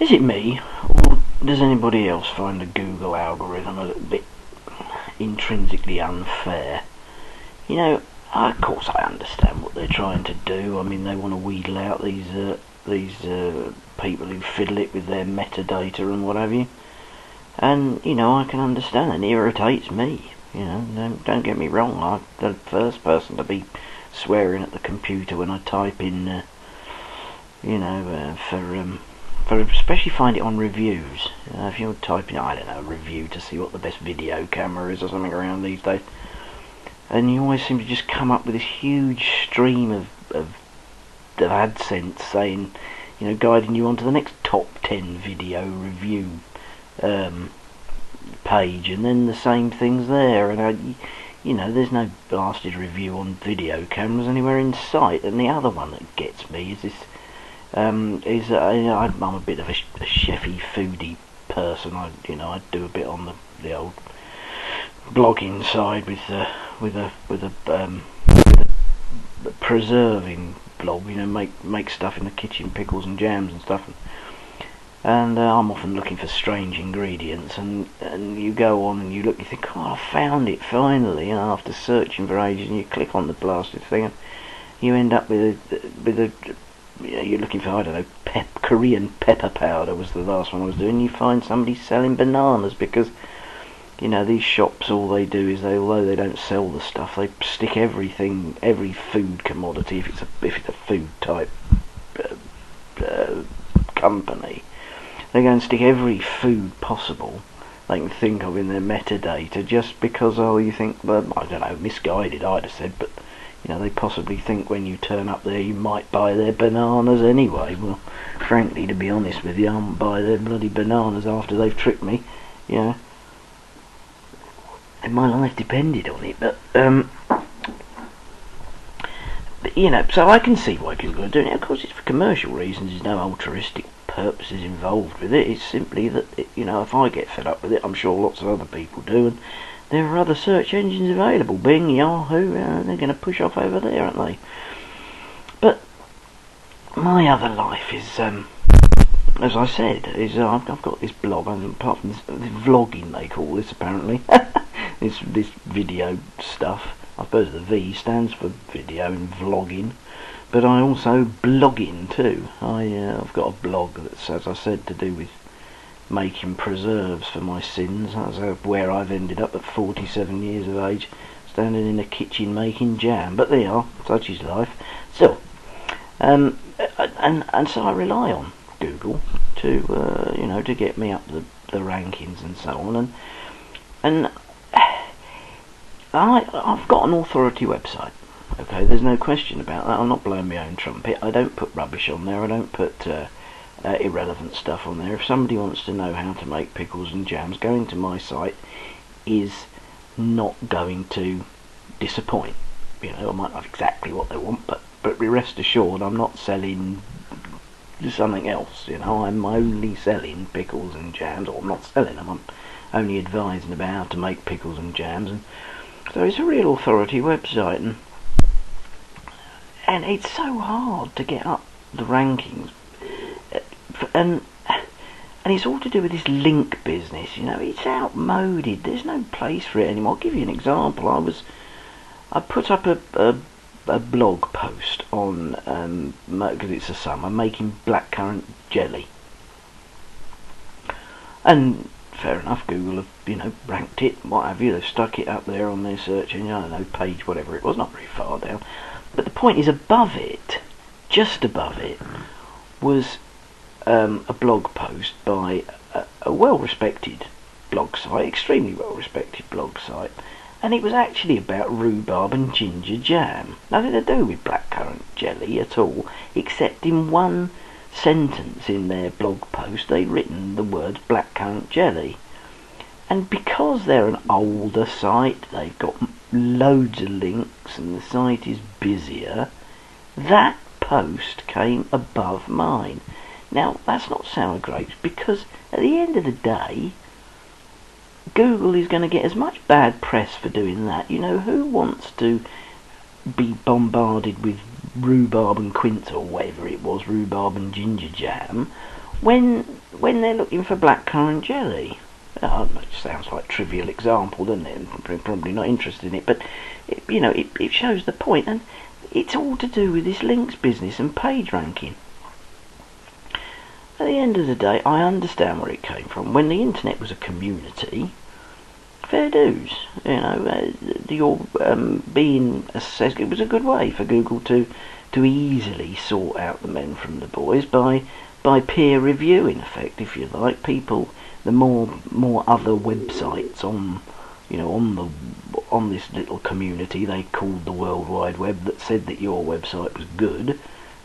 Is it me, or does anybody else find the Google algorithm a little bit intrinsically unfair? You know, of course I understand what they're trying to do. I mean, they want to wheedle out these people who fiddle it with their metadata and what have you. And, you know, I can understand it. It irritates me. You know, don't get me wrong. I'm the first person to be swearing at the computer when I type in, for especially find it on reviews. If you're typing, I don't know, a review to see what the best video camera is or something around these days, and you always seem to just come up with this huge stream of AdSense saying, you know, guiding you onto the next top 10 video review page, and then the same things there, and you know, there's no blasted review on video cameras anywhere in sight. And the other one that gets me is this. I'm a bit of a chefy, foodie person. I do a bit on the old blogging side with a preserving blog. You know, make stuff in the kitchen, pickles and jams and stuff. And I'm often looking for strange ingredients, and you go on and you look, you think, oh, I found it finally, and after searching for ages, and you click on the blasted thing, and you end up with a you're looking for, I don't know, Korean pepper powder was the last one I was doing. You find somebody selling bananas, because, you know, these shops, all they do is although they don't sell the stuff, they stick everything, every food commodity, if it's a food type company, they go and stick every food possible they can think of in their metadata, just because, oh, you think, well, I don't know, misguided I'd have said, but, you know, they possibly think when you turn up there you might buy their bananas anyway. Well, frankly, to be honest with you, I won't buy their bloody bananas after they've tricked me, you know. And my life depended on it, but you know, so I can see why Google are doing it. Of course, it's for commercial reasons. There's no altruistic purposes involved with it. It's simply that, you know, if I get fed up with it, I'm sure lots of other people do, and there are other search engines available. Bing, Yahoo, they're going to push off over there, aren't they? But my other life is, as I said, is I've got this blog, and apart from this vlogging they call this apparently, this video stuff. I suppose the V stands for video and vlogging, but I also blogging too. I've got a blog that's, as I said, to do with making preserves for my sins. That's where I've ended up at 47 years of age, standing in a kitchen making jam. But there you are, such is life. So, and so I rely on Google to you know, to get me up the rankings and so on. And I've got an authority website. Okay, there's no question about that. I'm not blowing my own trumpet. I don't put rubbish on there. I don't put irrelevant stuff on there. If somebody wants to know how to make pickles and jams, going to my site is not going to disappoint. You know, I might not have exactly what they want, but rest assured, I'm not selling something else. You know, I'm only selling pickles and jams, or I'm not selling them. I'm only advising about how to make pickles and jams, and so it's a real authority website, and it's so hard to get up the rankings, and it's all to do with this link business. You know, it's outmoded. There's no place for it anymore. I'll give you an example. I put up a blog post on, because it's the summer, making blackcurrant jelly, and fair enough, Google have, you know, ranked it, what have you. They've stuck it up there on their search engine, I don't know, page whatever it was, not very far down. But the point is, above it, just above it, was a blog post by a well-respected blog site, extremely well-respected blog site, and it was actually about rhubarb and ginger jam. Nothing to do with blackcurrant jelly at all, except in one sentence in their blog post they'd written the words blackcurrant jelly. And because they're an older site, they've got loads of links and the site is busier, that post came above mine. Now, that's not sour grapes, because at the end of the day, Google is going to get as much bad press for doing that. You know, who wants to be bombarded with rhubarb and quince, or whatever it was, rhubarb and ginger jam, when they're looking for blackcurrant jelly. It sounds like a trivial example, doesn't it? I'm probably not interested in it, but it shows the point, and it's all to do with this links business and page ranking. At the end of the day, I understand where it came from. When the internet was a community, fair dues. You're being assessed. It was a good way for Google to easily sort out the men from the boys by peer review, in effect, if you like. People, the more other websites on this little community they called the World Wide Web that said that your website was good,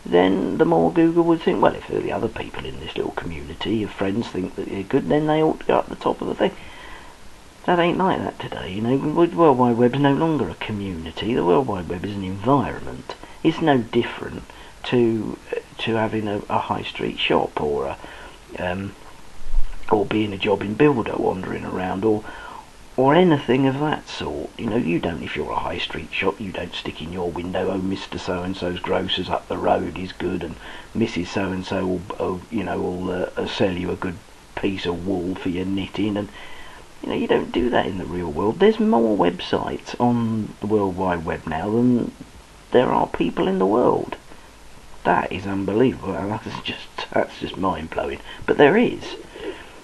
then the more Google would think, well, if the other people in this little community of friends think that they're good, then they ought to go up the top of the thing. That ain't like that today. The World Wide Web's no longer a community. The World Wide Web is an environment. It's no different to having a high street shop or being a jobbing builder wandering around or anything of that sort. You don't, if you're a high street shop, you don't stick in your window, oh, Mr. So-and-so's grocers up the road is good, and Mrs. So-and-so will sell you a good piece of wool for your knitting, and you don't do that in the real world. There's more websites on the World Wide Web now than there are people in the world. That is unbelievable. That's just mind-blowing. But there is.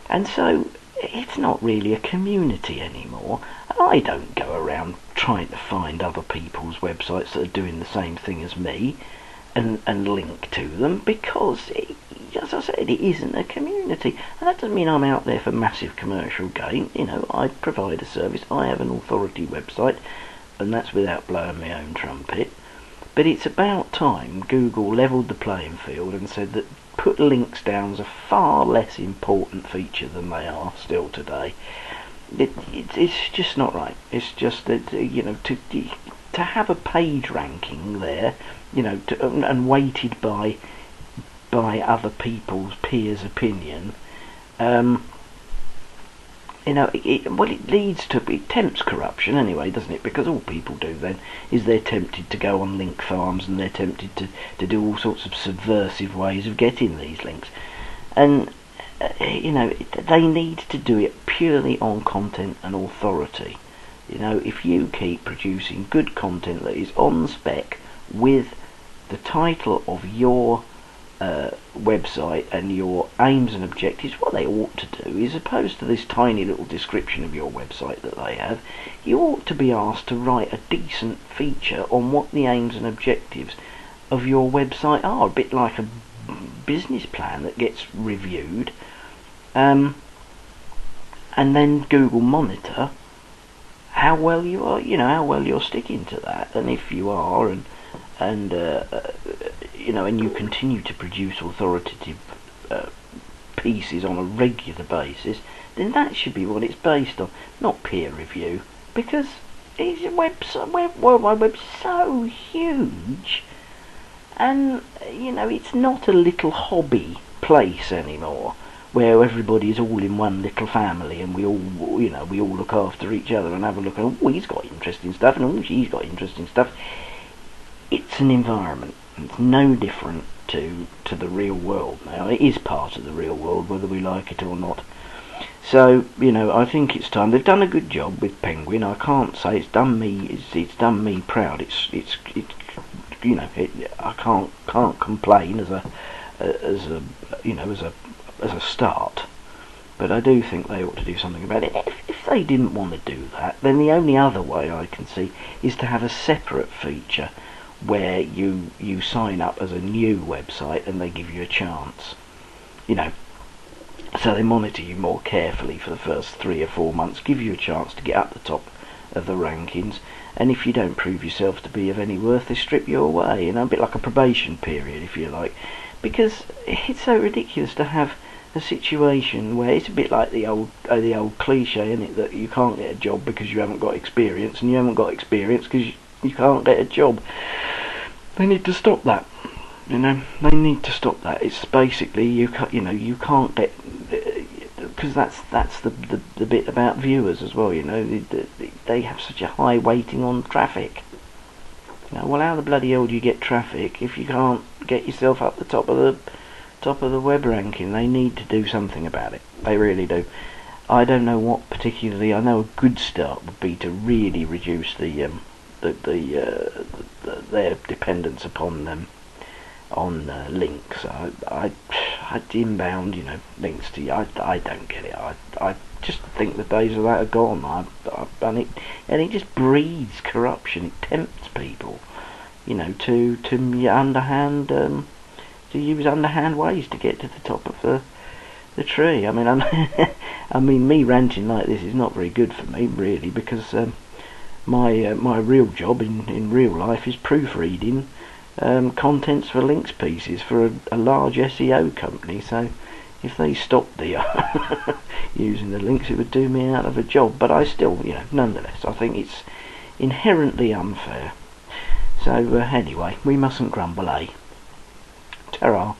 And so it's not really a community anymore. I don't go around trying to find other people's websites that are doing the same thing as me and link to them, because as I said, it isn't a community. And that doesn't mean I'm out there for massive commercial gain. I provide a service. I have an authority website, and that's without blowing my own trumpet. But it's about time Google levelled the playing field and said that put links down is a far less important feature than they are still today. It's just not right. It's just that to have a page ranking there, and weighted by other people's peers' opinion, it tempts corruption anyway, doesn't it? Because all people do then is they're tempted to go on link farms, and they're tempted to do all sorts of subversive ways of getting these links. And, they need to do it purely on content and authority. If you keep producing good content that is on spec with the title of your website and your aims and objectives, what they ought to do is, opposed to this tiny little description of your website that they have, you ought to be asked to write a decent feature on what the aims and objectives of your website are, a bit like a business plan that gets reviewed, and then Google monitor how well you are, how well you're sticking to that. And if you are, and you continue to produce authoritative pieces on a regular basis, then that should be what it's based on, not peer review. Because World Wide Web's so huge, and it's not a little hobby place anymore where everybody's all in one little family and we all look after each other and have a look at, oh, he's got interesting stuff, and oh, she's got interesting stuff. It's an environment. It's no different to the real world now. It is part of the real world, whether we like it or not. So, I think it's time. They've done a good job with Penguin. I can't say it's done me proud. I can't complain as a start. But I do think they ought to do something about it. If they didn't want to do that, then the only other way I can see is to have a separate feature where you sign up as a new website and they give you a chance. So they monitor you more carefully for the first 3 or 4 months, give you a chance to get up the top of the rankings, and if you don't prove yourself to be of any worth, they strip you away. A bit like a probation period, if you like. Because it's so ridiculous to have a situation where it's a bit like the old cliche, isn't it, that you can't get a job because you haven't got experience, and you haven't got experience because you can't get a job. They need to stop that. They need to stop that. It's basically you can't get, because that's the bit about viewers as well. They have such a high weighting on traffic. Well, how the bloody hell do you get traffic if you can't get yourself up the top of top of the web ranking. They need to do something about it. They really do. I don't know what particularly. I know a good start would be to really reduce their dependence upon them on links. I inbound, links to you. I don't get it. I just think the days of that are gone. And it just breeds corruption. It tempts people, to underhand, to use underhand ways to get to the top of the tree. I mean, I mean, me ranting like this is not very good for me, really, because my real job in real life is proofreading contents for links pieces for a large SEO company. So if they stopped the using the links, it would do me out of a job. But I still, nonetheless, I think it's inherently unfair. So anyway, we mustn't grumble, eh? Ta-ra.